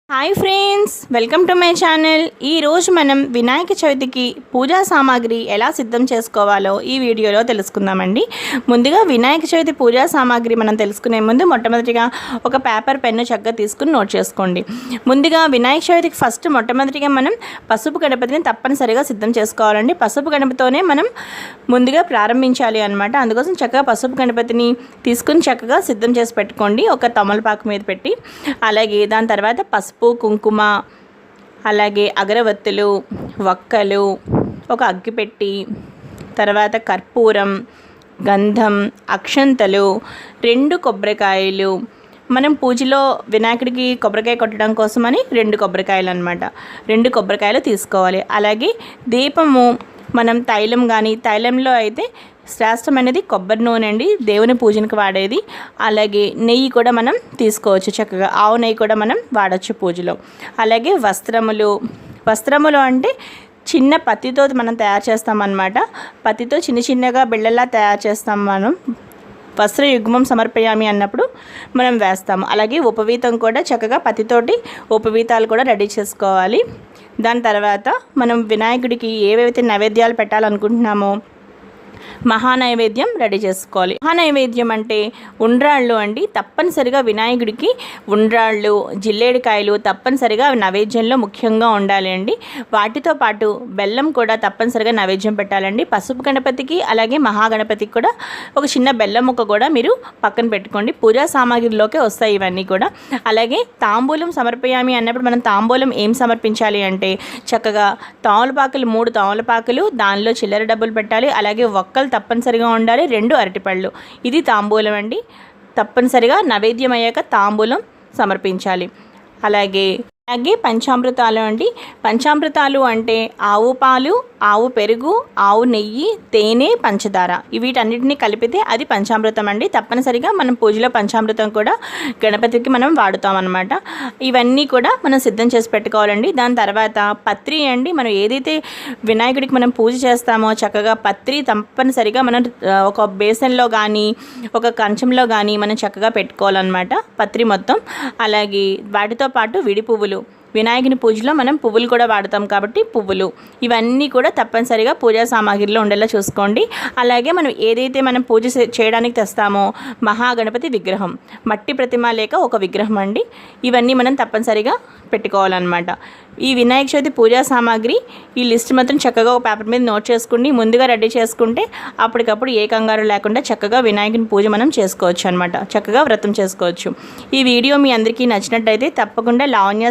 Hi friends, welcome to my channel. ఈరోజు మనం వినాయక చవితికి పూజా సామాగ్రి ఎలా సిద్ధం చేసుకోవాలో ఈ వీడియోలో తెలుసుకుందామండి. ముందుగా వినాయక చవితి పూజా సామాగ్రి మనం తెలుసుకునే ముందు మొట్టమొదటిగా ఒక పేపర్ పెన్ను చక్కగా తీసుకుని నోట్ చేసుకోండి. ముందుగా వినాయక చవితికి ఫస్ట్ మొట్టమొదటిగా మనం పసుపు గణపతిని తప్పనిసరిగా సిద్ధం చేసుకోవాలండి. పసుపు గణపతితోనే మనం ముందుగా ప్రారంభించాలి అనమాట. అందుకోసం చక్కగా పసుపు గణపతిని తీసుకుని చక్కగా సిద్ధం చేసి పెట్టుకోండి, ఒక తమలపాకు మీద పెట్టి. అలాగే దాని తర్వాత పసుపు, కుంకుమ, అలాగే అగరవత్తులు, వక్కలు, ఒక అగ్గిపెట్టి, తర్వాత కర్పూరం, గంధం, అక్షంతలు, 2 కొబ్బరికాయలు. మనం పూజలో వినాయకుడికి కొబ్బరికాయ కొట్టడం కోసమని 2 కొబ్బరికాయలు అనమాట. 2 కొబ్బరికాయలు తీసుకోవాలి. అలాగే దీపము, మనం తైలం కానీ, తైలంలో అయితే శ్రేష్టం అనేది కొబ్బరి నూనె అండి, దేవుని పూజనికి వాడేది. అలాగే నెయ్యి కూడా మనం తీసుకోవచ్చు, చక్కగా ఆవు నెయ్యి కూడా మనం వాడచ్చు పూజలో. అలాగే వస్త్రములు అంటే చిన్న పత్తితో మనం తయారు చేస్తామన్నమాట. పత్తితో చిన్న చిన్నగా బిళ్ళలా తయారు చేస్తాం మనం. వస్త్ర యుగ్మం సమర్పయామి అన్నప్పుడు మనం వేస్తాము. అలాగే ఉపవీతం కూడా చక్కగా పత్తితోటి ఉపవీతాలు కూడా రెడీ చేసుకోవాలి. దాని తర్వాత మనం వినాయకుడికి ఏవైతే నైవేద్యాలు పెట్టాలనుకుంటున్నామో మహానైవేద్యం రెడీ చేసుకోవాలి. మహానైవేద్యం అంటే ఉండ్రాళ్ళు అండి. తప్పనిసరిగా వినాయకుడికి ఉండ్రాళ్ళు, జిల్లేడికాయలు తప్పనిసరిగా నైవేద్యంలో ముఖ్యంగా ఉండాలి అండి. వాటితో పాటు బెల్లం కూడా తప్పనిసరిగా నైవేద్యం పెట్టాలండి. పసుపు గణపతికి అలాగే మహాగణపతికి కూడా ఒక చిన్న బెల్లం ముక్క కూడా మీరు పక్కన పెట్టుకోండి. పూజా సామాగ్రిలోకే వస్తాయి ఇవన్నీ కూడా. అలాగే తాంబూలం సమర్పయామి అన్నప్పుడు మనం తాంబూలం ఏం సమర్పించాలి అంటే చక్కగా తమలపాకులు, 3 తమలపాకులు, దానిలో చిల్లర డబ్బులు పెట్టాలి. అలాగే ఒక్కలు తప్పనిసరిగా ఉండాలి, 2 అరటిపళ్ళు. ఇది తాంబూలం అండి. తప్పనిసరిగా నైవేద్యం అయ్యాక తాంబూలం సమర్పించాలి. అలాగే పంచామృతాలు అండి. పంచామృతాలు అంటే ఆవు పాలు, ఆవు పెరుగు, ఆవు నెయ్యి, తేనె, పంచదార, వీటన్నిటిని కలిపితే అది పంచామృతం అండి. తప్పనిసరిగా మనం పూజలో పంచామృతం కూడా గణపతికి మనం వాడుతాం అన్నమాట. ఇవన్నీ కూడా మనం సిద్ధం చేసి పెట్టుకోవాలండి. దాని తర్వాత పత్రి అండి. మనం ఏదైతే వినాయకుడికి మనం పూజ చేస్తామో చక్కగా పత్రి తప్పనిసరిగా మనం ఒక బేసన్లో కానీ ఒక కంచంలో కానీ మనం చక్కగా పెట్టుకోవాలన్నమాట, పత్రి మొత్తం. అలాగే వాటితో పాటు విడి పువ్వులు, వినాయకుని పూజలో మనం పువ్వులు కూడా వాడతాం కాబట్టి పువ్వులు, ఇవన్నీ కూడా తప్పనిసరిగా పూజా సామాగ్రిలో ఉండేలా చూసుకోండి. అలాగే మనం ఏదైతే మనం పూజ చేయడానికి తెస్తామో మహాగణపతి విగ్రహం, మట్టి ప్రతిమ లేక ఒక విగ్రహం అండి. ఇవన్నీ మనం తప్పనిసరిగా పెట్టుకోవాలన్నమాట. ఈ వినాయక చవితి పూజా సామాగ్రి ఈ లిస్ట్ మాత్రం చక్కగా ఒక పేపర్ మీద నోట్ చేసుకుని ముందుగా రెడీ చేసుకుంటే అప్పటికప్పుడు ఏ కంగారు లేకుండా చక్కగా వినాయకుని పూజ మనం చేసుకోవచ్చు అనమాట. చక్కగా వ్రతం చేసుకోవచ్చు. ఈ వీడియో మీ అందరికీ నచ్చినట్టయితే తప్పకుండా లావణ్య